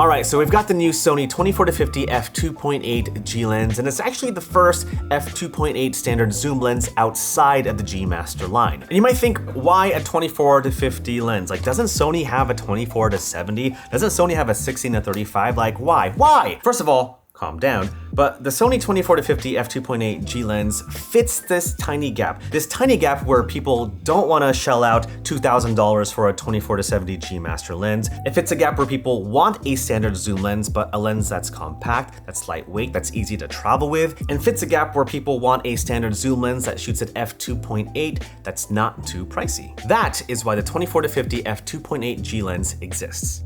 Alright, so we've got the new Sony 24-50 f2.8 G lens, and it's actually the first f2.8 standard zoom lens outside of the G Master line. And you might think, why a 24-50 lens? Like, doesn't Sony have a 24-70? Doesn't Sony have a 16-35? Like, why? Why? First of all, calm down, but the Sony 24-50 f2.8 G lens fits this tiny gap where people don't want to shell out $2,000 for a 24-70 G Master lens. It fits a gap where people want a standard zoom lens, but a lens that's compact, that's lightweight, that's easy to travel with, and fits a gap where people want a standard zoom lens that shoots at f2.8 that's not too pricey. That is why the 24-50 f2.8 G lens exists.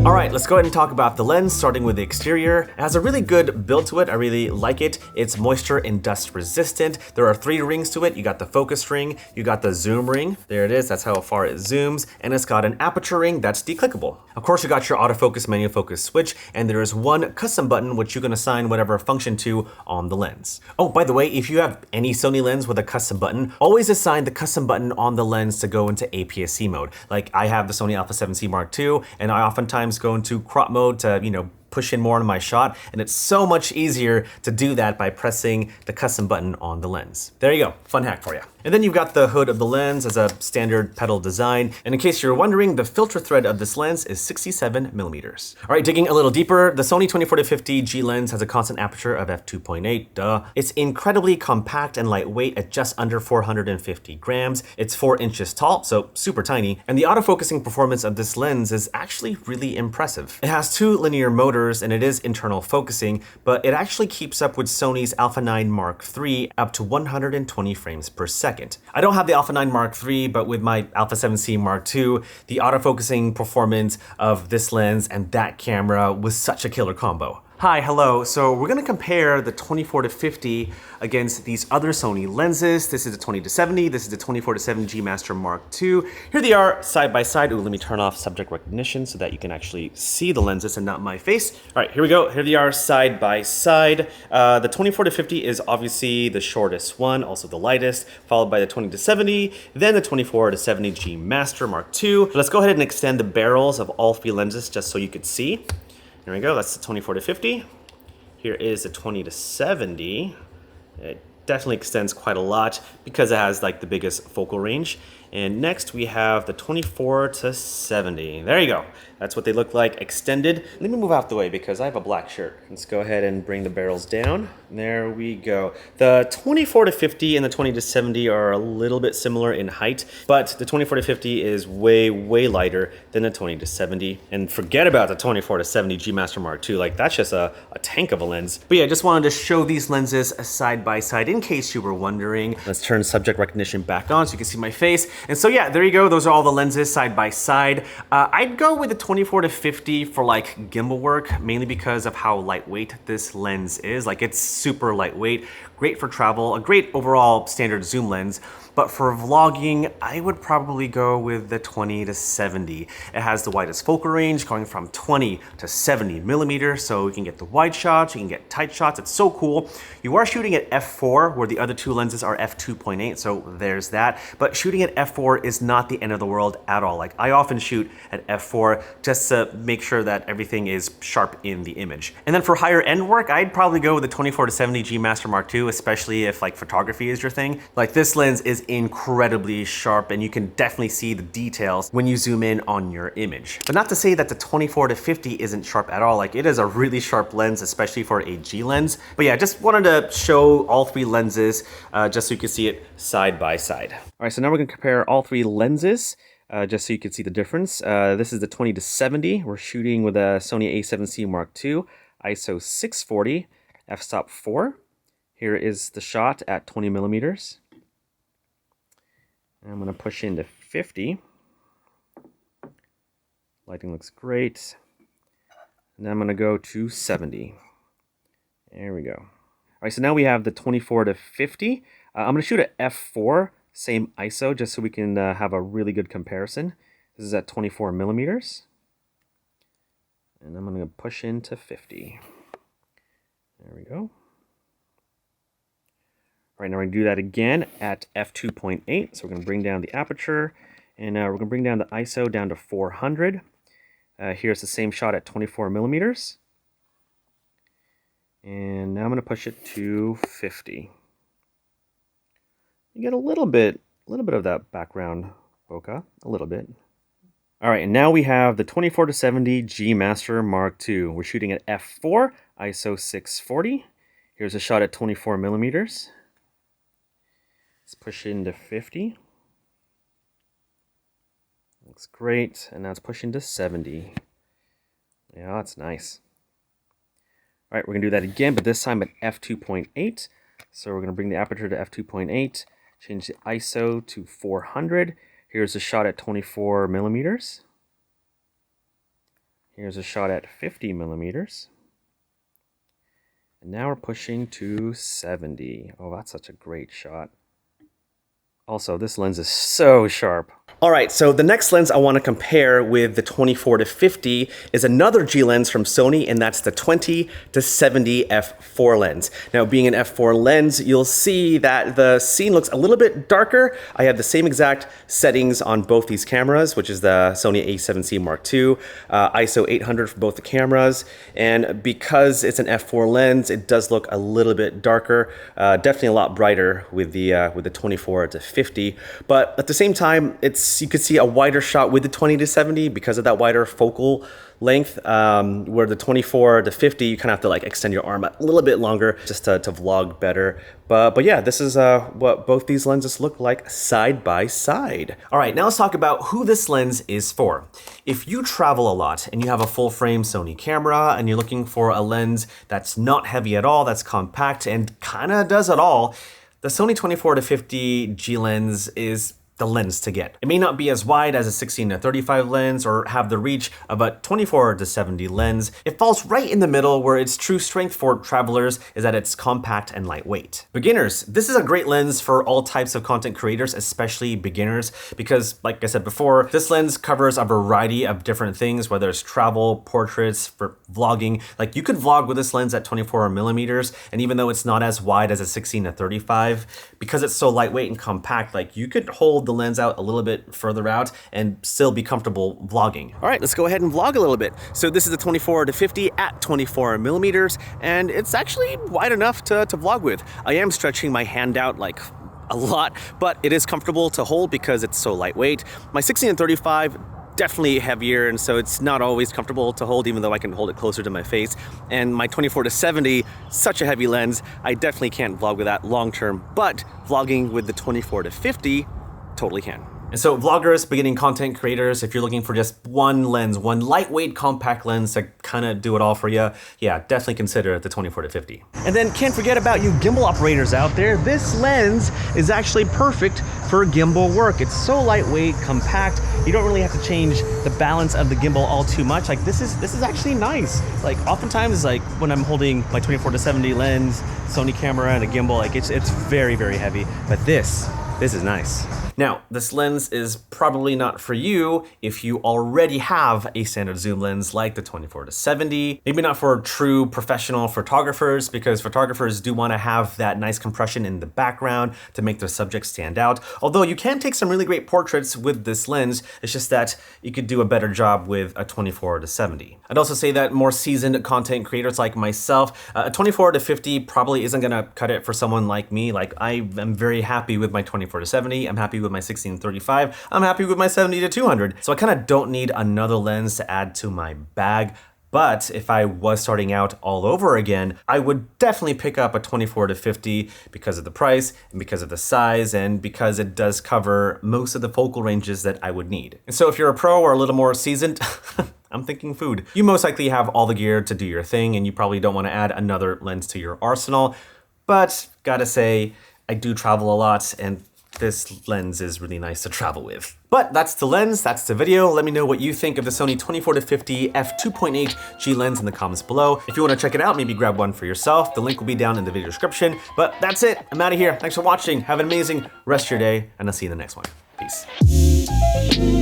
Alright, let's go ahead and talk about the lens, starting with the exterior. It has a really good build to it. I really like it. It's moisture and dust resistant. There are 3 rings to it. You got the focus ring, you got the zoom ring. There it is, that's how far it zooms. And it's got an aperture ring that's declickable. Of course, you got your autofocus, manual focus switch, and there is one custom button which you can assign whatever function to on the lens. Oh, by the way, if you have any Sony lens with a custom button, always assign the custom button on the lens to go into APS-C mode. Like, I have the Sony Alpha 7C Mark II, and I oftentimes go into crop mode to, push in more on my shot, and it's so much easier to do that by pressing the custom button on the lens. There you go, fun hack for you. And then you've got the hood of the lens as a standard petal design, and in case you're wondering, the filter thread of this lens is 67 millimeters. All right, digging a little deeper, the Sony 24-50 G lens has a constant aperture of f2.8, duh. It's incredibly compact and lightweight at just under 450 grams. It's 4 inches tall, so super tiny, and the autofocusing performance of this lens is actually really impressive. It has 2 linear motors, and it is internal focusing, but it actually keeps up with Sony's Alpha 9 Mark III up to 120 frames per second. I don't have the Alpha 9 Mark III, but with my Alpha 7C Mark II, the autofocusing performance of this lens and that camera was such a killer combo. Hi, hello. So we're gonna compare the 24-50 against these other Sony lenses. This is the 20-70, this is the 24-70 G Master Mark II. Here they are side by side. Ooh, let me turn off subject recognition so that you can actually see the lenses and not my face. All right, here we go. Here they are side by side. The 24-50 is obviously the shortest one, also the lightest, followed by the 20-70, then the 24-70 G Master Mark II. Let's go ahead and extend the barrels of all 3 lenses just so you could see. Here we go, that's the 24-50. Here is the 20-70. It definitely extends quite a lot because it has like the biggest focal range. And next we have the 24-70. There you go. That's what they look like extended. Let me move out the way because I have a black shirt. Let's go ahead and bring the barrels down. There we go. The 24-50 and the 20-70 are a little bit similar in height, but the 24-50 is way, way lighter than the 20-70. And forget about the 24-70 G Master Mark II. Like, that's just a tank of a lens. But yeah, I just wanted to show these lenses side by side in case you were wondering. Let's turn subject recognition back on so you can see my face. And so yeah, there you go. Those are all the lenses side by side. I'd go with the 24-50 for like gimbal work, mainly because of how lightweight this lens is. Like, it's super lightweight, great for travel, a great overall standard zoom lens. But for vlogging, I would probably go with the 20-70. It has the widest focal range, going from 20 to 70 millimeters, so you can get the wide shots, you can get tight shots. It's so cool. You are shooting at f4, where the other 2 lenses are f2.8, so there's that. But shooting at f4 is not the end of the world at all. Like, I often shoot at f4 just to make sure that everything is sharp in the image. And then for higher end work, I'd probably go with the 24-70 G Master Mark II, especially if like photography is your thing. Like, this lens is incredibly sharp, and you can definitely see the details when you zoom in on your image. But not to say that the 24-50 isn't sharp at all. Like, it is a really sharp lens, especially for a G lens. But yeah, just wanted to show all 3 lenses just so you can see it side by side. All right, so now we're gonna compare all 3 lenses. Just so you can see the difference. This is the 20-70. We're shooting with a Sony a7C Mark II, ISO 640, f-stop 4. Here is the shot at 20 millimeters. I'm gonna push into 50. Lighting looks great. And then I'm gonna go to 70. There we go. All right, so now we have the 24 to 50. I'm gonna shoot at f4, same ISO, just so we can have a really good comparison. This is at 24 millimeters. And I'm gonna push into 50. There we go. All right, now we're gonna do that again at f2.8. So we're gonna bring down the aperture, and we're gonna bring down the ISO down to 400. Here's the same shot at 24 millimeters. And now I'm gonna push it to 50. You get a little bit of that background bokeh, a little bit. All right, and now we have the 24 to 70 G Master Mark II. We're shooting at f4, ISO 640. Here's a shot at 24 millimeters. Let's push it into 50. Looks great, and now it's pushing to 70. Yeah, that's nice. All right, we're gonna do that again, but this time at f2.8. So we're gonna bring the aperture to f2.8, change the ISO to 400. Here's a shot at 24 millimeters. Here's a shot at 50 millimeters. And now we're pushing to 70. Oh, that's such a great shot. Also, this lens is so sharp. All right, so the next lens I want to compare with the 24 to 50 is another G lens from Sony, and that's the 20 to 70 f4 lens. Now, being an f4 lens, you'll see that the scene looks a little bit darker. I have the same exact settings on both these cameras, which is the Sony a7C Mark II, ISO 800 for both the cameras, and because it's an f4 lens, it does look a little bit darker, definitely a lot brighter with the 24 to 50, but at the same time, you could see a wider shot with the 20 to 70 because of that wider focal length, where the 24 to 50, you kind of have to like extend your arm a little bit longer just to vlog better. But yeah, this is what both these lenses look like side by side. All right, now let's talk about who this lens is for. If you travel a lot and you have a full frame Sony camera and you're looking for a lens that's not heavy at all, that's compact and kind of does it all, the Sony 24 to 50 G lens is the lens to get. It may not be as wide as a 16 to 35 lens or have the reach of a 24 to 70 lens. It falls right in the middle where its true strength for travelers is that it's compact and lightweight. Beginners, this is a great lens for all types of content creators, especially beginners, because like I said before, this lens covers a variety of different things, whether it's travel, portraits, for vlogging. Like you could vlog with this lens at 24 millimeters, and even though it's not as wide as a 16 to 35, because it's so lightweight and compact, like you could hold the lens out a little bit further out and still be comfortable vlogging. All right, let's go ahead and vlog a little bit. So this is the 24 to 50 at 24 millimeters, and it's actually wide enough to vlog with. I am stretching my hand out like a lot, but it is comfortable to hold because it's so lightweight. My 16 and 35, definitely heavier, and so it's not always comfortable to hold, even though I can hold it closer to my face. And my 24 to 70, such a heavy lens, I definitely can't vlog with that long term, but vlogging with the 24 to 50, totally can. And so vloggers, beginning content creators, if you're looking for just one lens, one lightweight compact lens to kind of do it all for you, yeah, definitely consider the 24 to 50. And then can't forget about you gimbal operators out there. This lens is actually perfect for gimbal work. It's so lightweight, compact. You don't really have to change the balance of the gimbal all too much. Like this is actually nice. Like oftentimes, like when I'm holding my 24 to 70 lens, Sony camera and a gimbal, like it's very, very heavy. But this is nice. Now, this lens is probably not for you if you already have a standard zoom lens like the 24 to 70. Maybe not for true professional photographers, because photographers do want to have that nice compression in the background to make their subject stand out. Although you can take some really great portraits with this lens, it's just that you could do a better job with a 24 to 70. I'd also say that more seasoned content creators like myself, a 24 to 50 probably isn't gonna cut it for someone like me. Like I am very happy with my 24 to 70. I'm happy with my 16 to 35. I'm happy with my 70 to 200. So I kind of don't need another lens to add to my bag. But if I was starting out all over again, I would definitely pick up a 24 to 50 because of the price and because of the size and because it does cover most of the focal ranges that I would need. And so if you're a pro or a little more seasoned, I'm thinking food. You most likely have all the gear to do your thing and you probably don't want to add another lens to your arsenal. But gotta say, I do travel a lot and this lens is really nice to travel with. But that's the lens, that's the video. Let me know what you think of the Sony 24-50 f2.8G lens in the comments below. If you want to check it out, maybe grab one for yourself. The link will be down in the video description. But that's it, I'm out of here. Thanks for watching. Have an amazing rest of your day, and I'll see you in the next one. Peace.